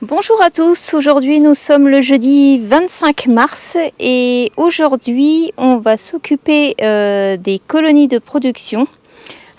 Bonjour à tous, aujourd'hui nous sommes le jeudi 25 mars et aujourd'hui on va s'occuper des colonies de production.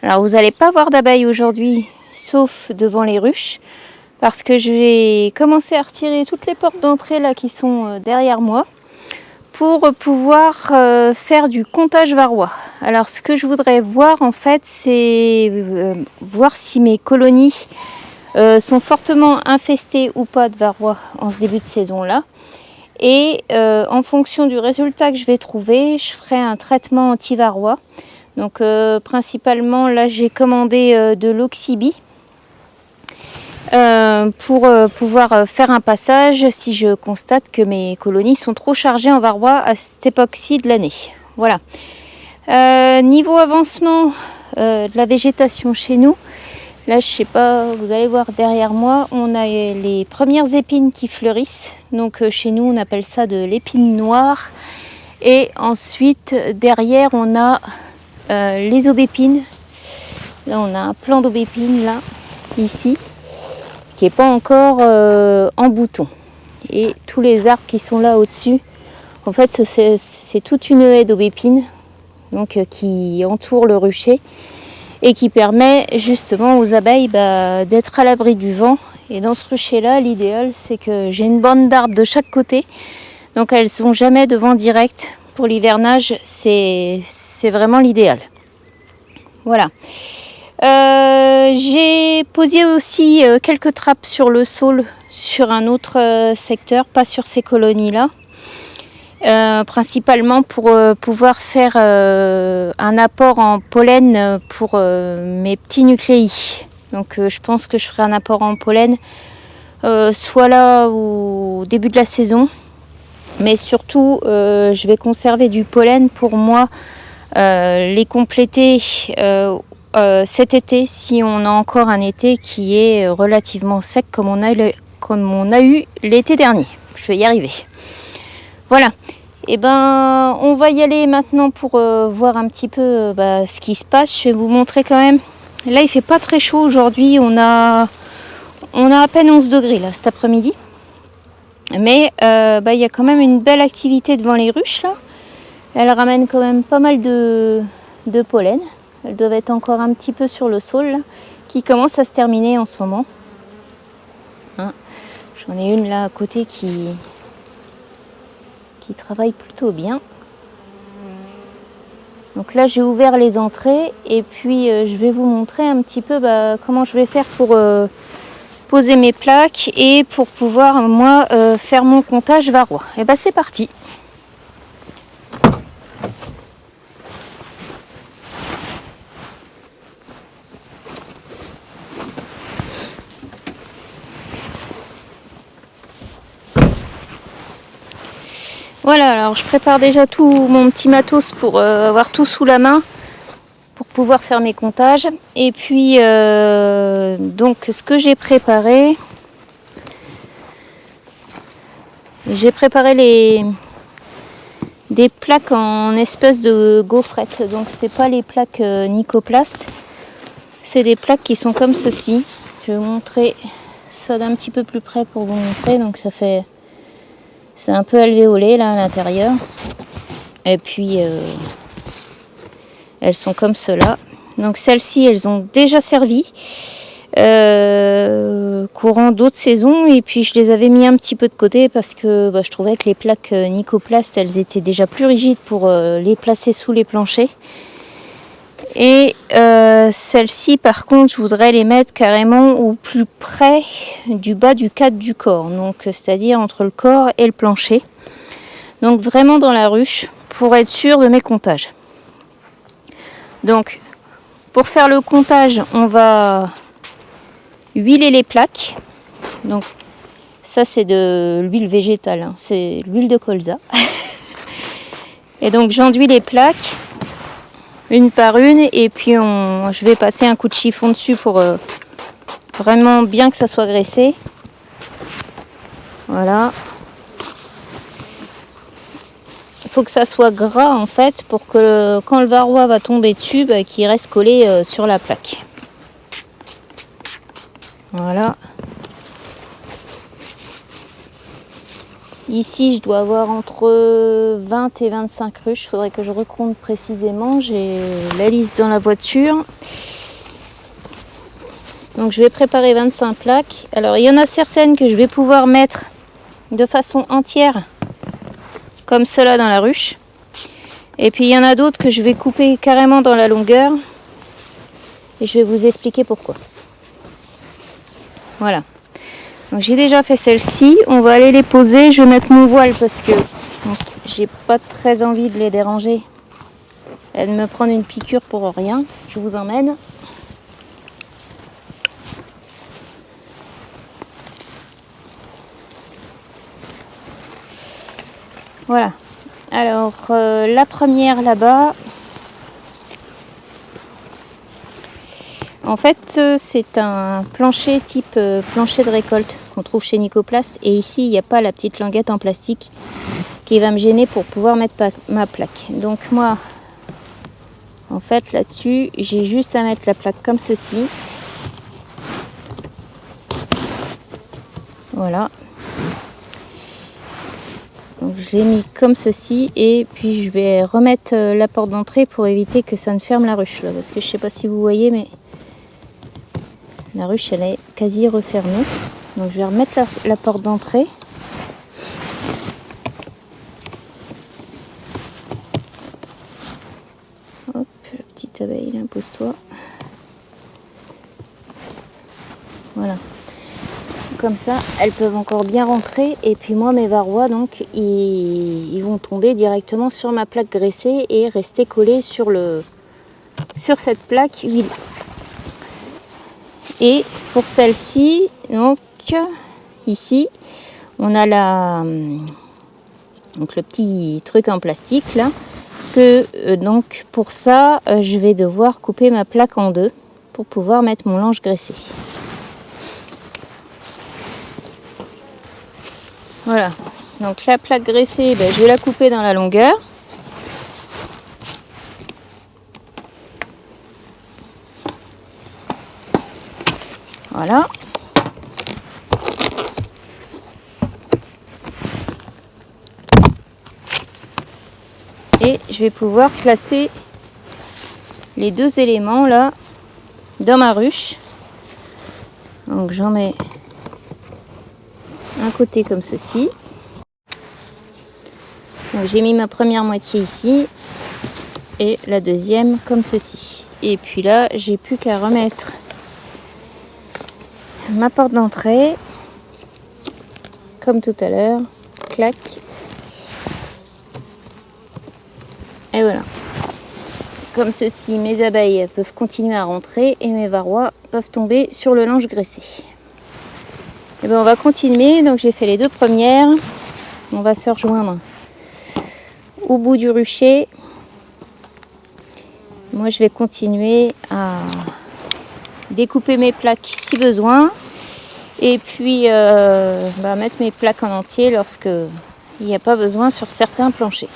Alors vous n'allez pas voir d'abeilles aujourd'hui sauf devant les ruches parce que je vais commencer à retirer toutes les portes d'entrée là qui sont derrière moi pour pouvoir faire du comptage varrois. Alors ce que je voudrais voir en fait c'est voir si mes colonies sont fortement infestés ou pas de varroa en ce début de saison là, et en fonction du résultat que je vais trouver, je ferai un traitement anti-varroa. Donc principalement là j'ai commandé de l'Oxybi pour pouvoir faire un passage si je constate que mes colonies sont trop chargées en varroa à cette époque-ci de l'année. Voilà. Niveau avancement de la végétation chez nous, là, je sais pas, vous allez voir derrière moi, on a les premières épines qui fleurissent. Donc chez nous, on appelle ça de l'épine noire. Et ensuite, derrière, on a les aubépines. Là, on a un plant d'aubépines, là, ici, qui n'est pas encore en bouton. Et tous les arbres qui sont là au-dessus, en fait, c'est toute une haie d'aubépines donc, qui entoure le rucher et qui permet justement aux abeilles d'être à l'abri du vent. Et dans ce rucher-là, l'idéal, c'est que j'ai une bande d'arbres de chaque côté, donc elles ne sont jamais de vent direct. Pour l'hivernage, c'est vraiment l'idéal. Voilà. J'ai posé aussi quelques trappes sur le saule sur un autre secteur, pas sur ces colonies-là. Principalement pour pouvoir faire un apport en pollen pour mes petits nucléis. Donc je pense que je ferai un apport en pollen soit là au début de la saison, mais surtout je vais conserver du pollen pour moi les compléter cet été si on a encore un été qui est relativement sec comme on a eu l'été dernier. Je vais y arriver. Voilà, et on va y aller maintenant pour voir un petit peu ce qui se passe. Je vais vous montrer quand même. Là, il fait pas très chaud aujourd'hui. On a à peine 11 degrés là cet après-midi. Mais il y a quand même une belle activité devant les ruches là. Elle ramène quand même pas mal de pollen. Elles doivent être encore un petit peu sur le saule là, qui commence à se terminer en ce moment. Hein. J'en ai une là à côté qui travaille plutôt bien. Donc là j'ai ouvert les entrées et puis je vais vous montrer un petit peu comment je vais faire pour poser mes plaques et pour pouvoir moi faire mon comptage varroa. Et c'est parti. Voilà, alors je prépare déjà tout mon petit matos pour avoir tout sous la main pour pouvoir faire mes comptages. Et puis donc ce que j'ai préparé des plaques en espèce de gaufrette. Donc c'est pas les plaques Nicoplast, c'est des plaques qui sont comme ceci. Je vais vous montrer ça d'un petit peu plus près pour vous montrer. Donc c'est un peu alvéolé là à l'intérieur. Et puis elles sont comme cela. Donc celles-ci, elles ont déjà servi courant d'autres saisons. Et puis je les avais mis un petit peu de côté parce que je trouvais que les plaques Nicoplast, elles étaient déjà plus rigides pour les placer sous les planchers. Et celles-ci, par contre, je voudrais les mettre carrément au plus près du bas du cadre du corps. Donc c'est-à-dire entre le corps et le plancher. Donc vraiment dans la ruche pour être sûr de mes comptages. Donc pour faire le comptage, on va huiler les plaques. Donc ça c'est de l'huile végétale, hein. C'est l'huile de colza. Et donc j'enduis les plaques une par une et puis je vais passer un coup de chiffon dessus pour vraiment bien que ça soit graissé. Voilà. Il faut que ça soit gras en fait pour que quand le varroa va tomber dessus, qu'il reste collé sur la plaque. Voilà. Ici, je dois avoir entre 20 et 25 ruches. Il faudrait que je recompte précisément. J'ai la liste dans la voiture. Donc, je vais préparer 25 plaques. Alors, il y en a certaines que je vais pouvoir mettre de façon entière, comme cela dans la ruche. Et puis, il y en a d'autres que je vais couper carrément dans la longueur. Et je vais vous expliquer pourquoi. Voilà. Donc j'ai déjà fait celle-ci, on va aller les poser, je vais mettre mon voile parce que j'ai pas très envie de les déranger et de me prendre une piqûre pour rien. Je vous emmène. Voilà. Alors la première là-bas, en fait c'est un plancher type plancher de récolte qu'on trouve chez Nicoplast, et ici il n'y a pas la petite languette en plastique qui va me gêner pour pouvoir mettre ma plaque. Donc moi en fait là-dessus j'ai juste à mettre la plaque comme ceci. Voilà. Donc je l'ai mis comme ceci, et puis je vais remettre la porte d'entrée pour éviter que ça ne ferme la ruche là, parce que je sais pas si vous voyez, mais la ruche elle est quasi refermée. Donc je vais remettre la porte d'entrée. Hop, la petite abeille, impose-toi. Voilà. Comme ça, elles peuvent encore bien rentrer. Et puis moi, mes varrois, donc, ils vont tomber directement sur ma plaque graissée et rester collés sur cette plaque huilée. Et pour celle-ci, donc, ici, on a donc le petit truc en plastique là. Donc pour ça, je vais devoir couper ma plaque en deux pour pouvoir mettre mon lange graissé. Voilà, donc la plaque graissée, je vais la couper dans la longueur. Voilà. Et je vais pouvoir placer les deux éléments là dans ma ruche. Donc j'en mets un côté comme ceci. Donc j'ai mis ma première moitié ici et la deuxième comme ceci. Et puis là, j'ai plus qu'à remettre ma porte d'entrée comme tout à l'heure. Clac. Et voilà. Comme ceci, mes abeilles peuvent continuer à rentrer et mes varrois peuvent tomber sur le lange graissé. Et bien on va continuer. Donc j'ai fait les deux premières. On va se rejoindre au bout du rucher. Moi je vais continuer à découper mes plaques si besoin. Et puis mettre mes plaques en entier lorsque il n'y a pas besoin sur certains planchers.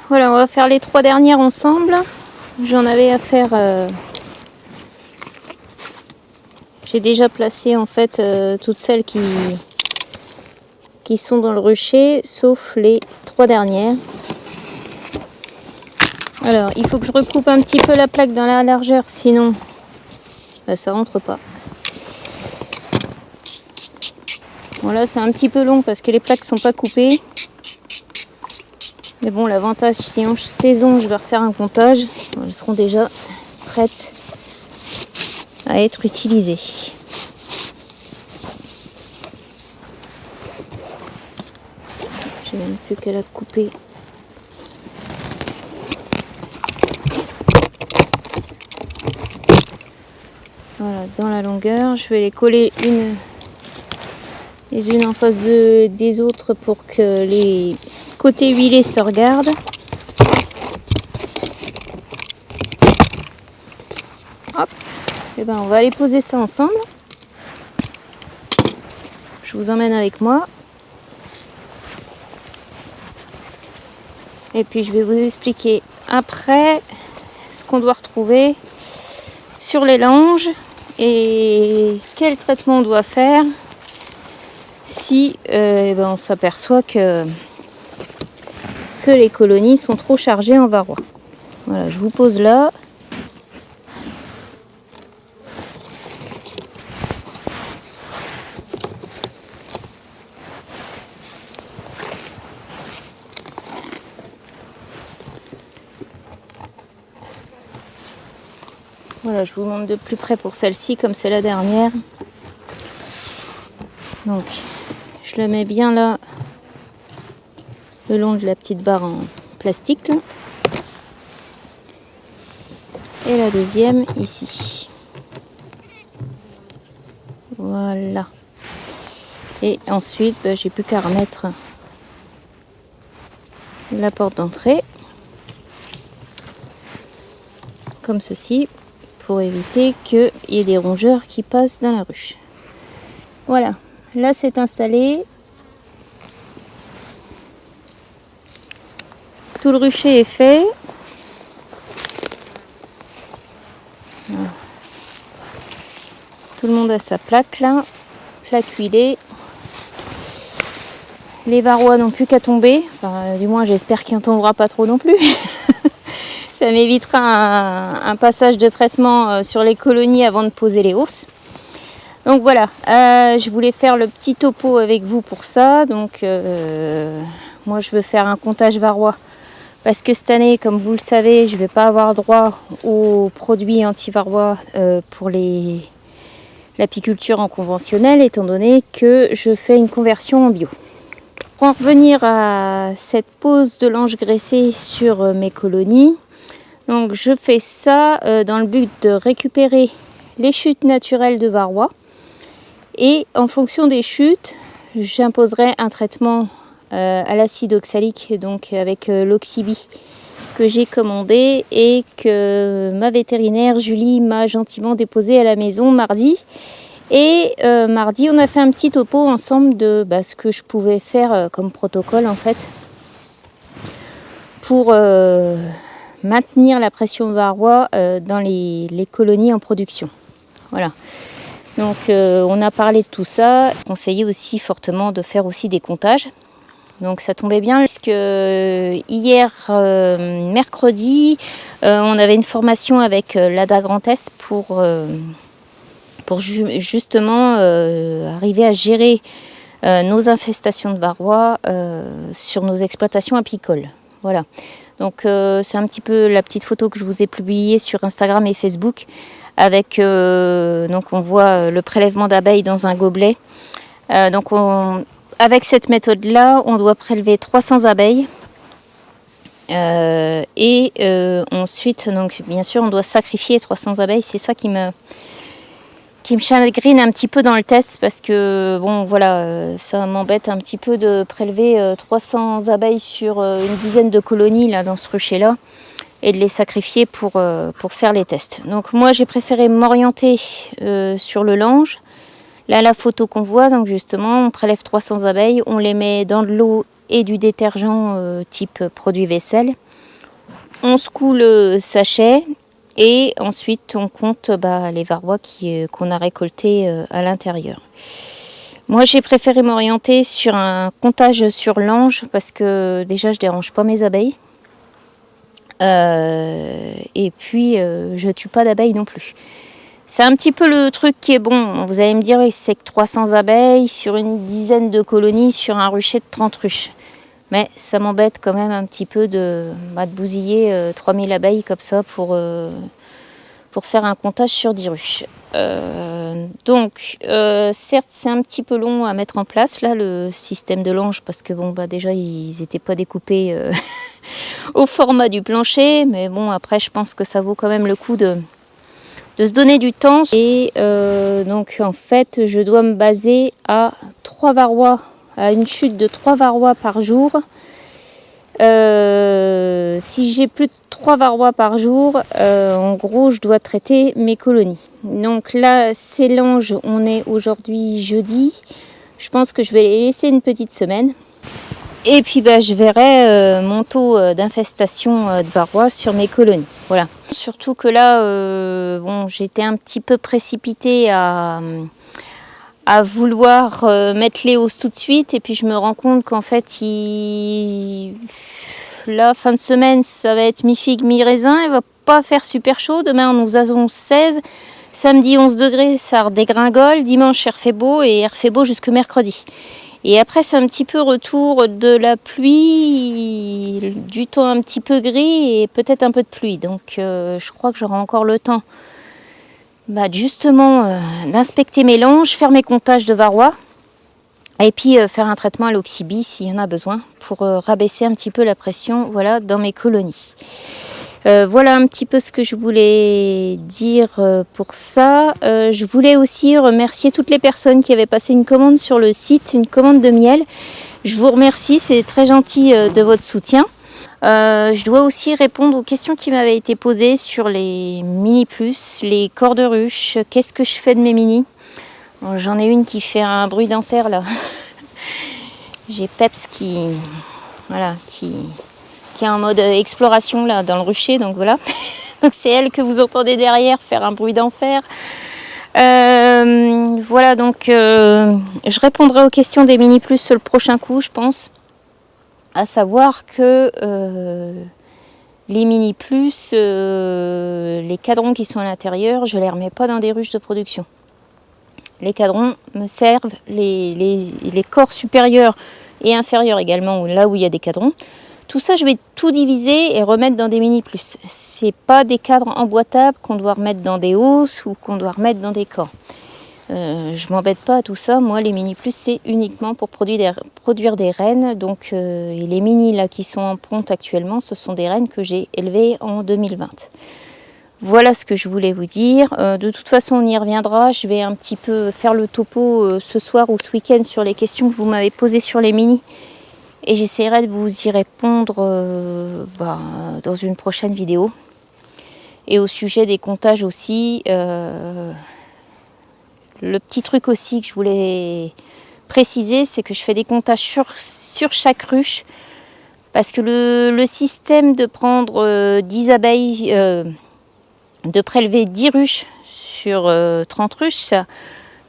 Voilà, on va faire les trois dernières ensemble. J'en avais à faire... J'ai déjà placé en fait toutes celles qui sont dans le rucher, sauf les trois dernières. Alors, il faut que je recoupe un petit peu la plaque dans la largeur, sinon ça rentre pas. Bon là, c'est un petit peu long parce que les plaques sont pas coupées. Mais bon, l'avantage, si en saison, je vais refaire un comptage, elles seront déjà prêtes à être utilisé. J'ai même plus qu'à la couper. Voilà, dans la longueur, je vais les coller les unes en face des autres pour que les côtés huilés se regardent. Hop, et ben on va aller poser ça ensemble. Je vous emmène avec moi. Et puis je vais vous expliquer après ce qu'on doit retrouver sur les langes et quel traitement on doit faire si on s'aperçoit que les colonies sont trop chargées en varroa. Voilà, je vous pose là. Voilà, je vous montre de plus près pour celle-ci, comme c'est la dernière. Donc, je la mets bien là, le long de la petite barre en plastique. Là. Et la deuxième, ici. Voilà. Et ensuite, j'ai plus qu'à remettre la porte d'entrée. Comme ceci. Pour éviter qu'il y ait des rongeurs qui passent dans la ruche. Voilà, là c'est installé. Tout le rucher est fait. Voilà. Tout le monde a sa plaque là, plaque huilée. Les varrois n'ont plus qu'à tomber. Enfin, du moins j'espère qu'il n'en tombera pas trop non plus. Ça m'évitera un passage de traitement sur les colonies avant de poser les hausses. Donc voilà, je voulais faire le petit topo avec vous pour ça. Donc moi je veux faire un comptage varroa parce que cette année, comme vous le savez, je ne vais pas avoir droit aux produits anti-varroa pour l'apiculture en conventionnel, étant donné que je fais une conversion en bio. Pour en revenir à cette pose de lange graissée sur mes colonies, donc je fais ça dans le but de récupérer les chutes naturelles de varroa. Et en fonction des chutes, j'imposerai un traitement à l'acide oxalique, donc avec l'Oxybi que j'ai commandé et que ma vétérinaire Julie m'a gentiment déposé à la maison mardi. Et mardi, on a fait un petit topo ensemble de ce que je pouvais faire comme protocole en fait pour maintenir la pression varroa dans les colonies en production. Voilà. Donc on a parlé de tout ça, conseillé aussi fortement de faire aussi des comptages. Donc ça tombait bien puisque hier mercredi on avait une formation avec l'ADA Grand Est pour justement arriver à gérer nos infestations de varroa sur nos exploitations apicoles. Voilà. Donc c'est un petit peu la petite photo que je vous ai publiée sur Instagram et Facebook avec donc on voit le prélèvement d'abeilles dans un gobelet. Donc avec cette méthode là on doit prélever 300 abeilles et ensuite donc bien sûr on doit sacrifier 300 abeilles. C'est ça qui me chagrine un petit peu dans le test parce que bon voilà ça m'embête un petit peu de prélever 300 abeilles sur une dizaine de colonies là dans ce rucher là et de les sacrifier pour faire les tests. Donc moi j'ai préféré m'orienter sur le lange. Là la photo qu'on voit, donc justement on prélève 300 abeilles, on les met dans de l'eau et du détergent type produit vaisselle. On secoue le sachet et ensuite on compte les varrois qu'on a récoltés à l'intérieur. Moi j'ai préféré m'orienter sur un comptage sur lange parce que déjà je dérange pas mes abeilles. Et puis je tue pas d'abeilles non plus. C'est un petit peu le truc qui est bon. Vous allez me dire, oui, c'est que 300 abeilles sur une dizaine de colonies sur un rucher de 30 ruches. Mais ça m'embête quand même un petit peu de bousiller 3000 abeilles comme ça pour faire un comptage sur 10 ruches. Certes, c'est un petit peu long à mettre en place, là, le système de lange, parce que bon, bah, déjà, ils n'étaient pas découpés au format du plancher. Mais bon, après, je pense que ça vaut quand même le coup de se donner du temps. Et donc, en fait, je dois me baser à 3 varrois, à une chute de 3 varrois par jour. Si j'ai plus de 3 varrois par jour, en gros, je dois traiter mes colonies. Donc là, ces langes, on est aujourd'hui jeudi. Je pense que je vais les laisser une petite semaine. Et puis bah, je verrai mon taux d'infestation de varroa sur mes colonies. Voilà. Surtout que là, bon, j'étais un petit peu précipitée à vouloir mettre les hausses tout de suite. Et puis je me rends compte qu'en fait, là, fin de semaine, ça va être mi-figue, mi-raisin. Il va pas faire super chaud. Demain, nous avons 16. Samedi, 11 degrés, ça redégringole. Dimanche, il refait beau et il refait beau jusque mercredi. Et après, c'est un petit peu retour de la pluie, du temps un petit peu gris et peut-être un peu de pluie. Donc, je crois que j'aurai encore le temps justement d'inspecter mes langes, faire mes comptages de varroa et puis faire un traitement à l'oxybi s'il y en a besoin pour rabaisser un petit peu la pression dans mes colonies. Voilà un petit peu ce que je voulais dire pour ça. Je voulais aussi remercier toutes les personnes qui avaient passé une commande sur le site, une commande de miel. Je vous remercie, c'est très gentil de votre soutien. Je dois aussi répondre aux questions qui m'avaient été posées sur les mini plus, les corps de ruche. Qu'est-ce que je fais de mes mini? Bon, j'en ai une qui fait un bruit d'enfer là. J'ai Peps qui est en mode exploration là dans le rucher, donc voilà. Donc c'est elle que vous entendez derrière faire un bruit d'enfer. Voilà, donc je répondrai aux questions des mini plus le prochain coup, je pense. À savoir que les mini plus, les cadrons qui sont à l'intérieur, je ne les remets pas dans des ruches de production. Les cadrons me servent, les corps supérieurs et inférieurs également, là où il y a des cadrons. Tout ça, je vais tout diviser et remettre dans des mini plus. C'est pas des cadres emboîtables qu'on doit remettre dans des hausses ou qu'on doit remettre dans des corps. Je m'embête pas à tout ça. Moi, les mini plus, c'est uniquement pour produire des rennes. Donc, et les mini là qui sont en ponte actuellement, ce sont des rennes que j'ai élevées en 2020. Voilà ce que je voulais vous dire. De toute façon, on y reviendra. Je vais un petit peu faire le topo ce soir ou ce week-end sur les questions que vous m'avez posées sur les mini. Et j'essaierai de vous y répondre dans une prochaine vidéo. Et au sujet des comptages aussi, le petit truc aussi que je voulais préciser, c'est que je fais des comptages sur chaque ruche. Parce que le système de prendre 10 abeilles, de prélever 10 ruches sur 30 ruches, ça,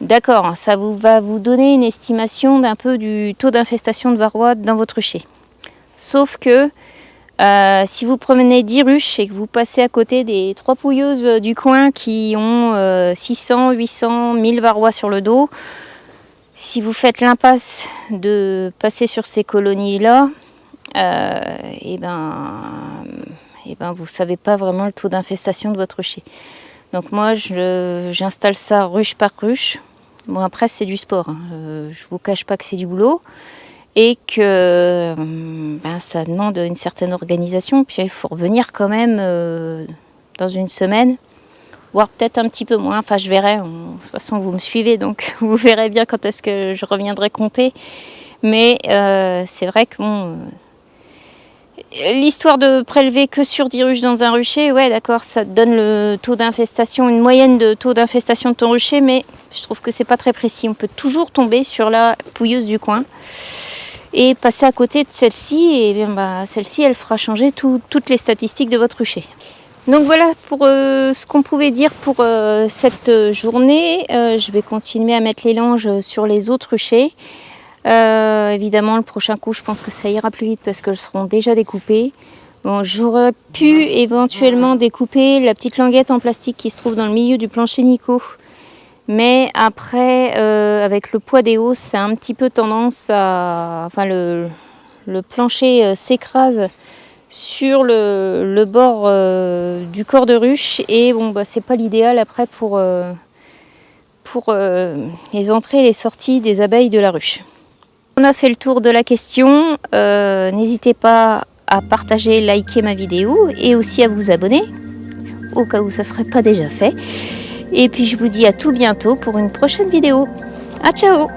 d'accord, ça va vous donner une estimation d'un peu du taux d'infestation de varroa dans votre rucher. Sauf que si vous prenez 10 ruches et que vous passez à côté des 3 pouilleuses du coin qui ont 600, 800, 1000 varrois sur le dos, si vous faites l'impasse de passer sur ces colonies-là, et ben vous ne savez pas vraiment le taux d'infestation de votre rucher. Donc moi, j'installe ça ruche par ruche. Bon, après, c'est du sport. Hein. Je ne vous cache pas que c'est du boulot. Et que ça demande une certaine organisation. Puis il faut revenir quand même dans une semaine, voire peut-être un petit peu moins. Enfin, je verrai. De toute façon, vous me suivez, donc vous verrez bien quand est-ce que je reviendrai compter. Mais c'est vrai que l'histoire de prélever que sur 10 ruches dans un rucher, ouais d'accord, ça te donne le taux d'infestation, une moyenne de taux d'infestation de ton rucher, mais je trouve que c'est pas très précis. On peut toujours tomber sur la pouilleuse du coin et passer à côté de celle-ci, et bien celle-ci elle fera changer toutes les statistiques de votre rucher. Donc voilà pour ce qu'on pouvait dire pour cette journée. Je vais continuer à mettre les langes sur les autres ruchers. Évidemment, le prochain coup, je pense que ça ira plus vite parce qu'elles seront déjà découpées. Bon, j'aurais pu éventuellement découper la petite languette en plastique qui se trouve dans le milieu du plancher Nico. Mais après, avec le poids des hausses, ça a un petit peu tendance à... Enfin, le plancher s'écrase sur le bord du corps de ruche. Et bon, c'est pas l'idéal après pour pour les entrées et les sorties des abeilles de la ruche. On a fait le tour de la question. N'hésitez pas à partager, liker ma vidéo et aussi à vous abonner au cas où ça ne serait pas déjà fait. Et puis je vous dis à tout bientôt pour une prochaine vidéo. À ciao!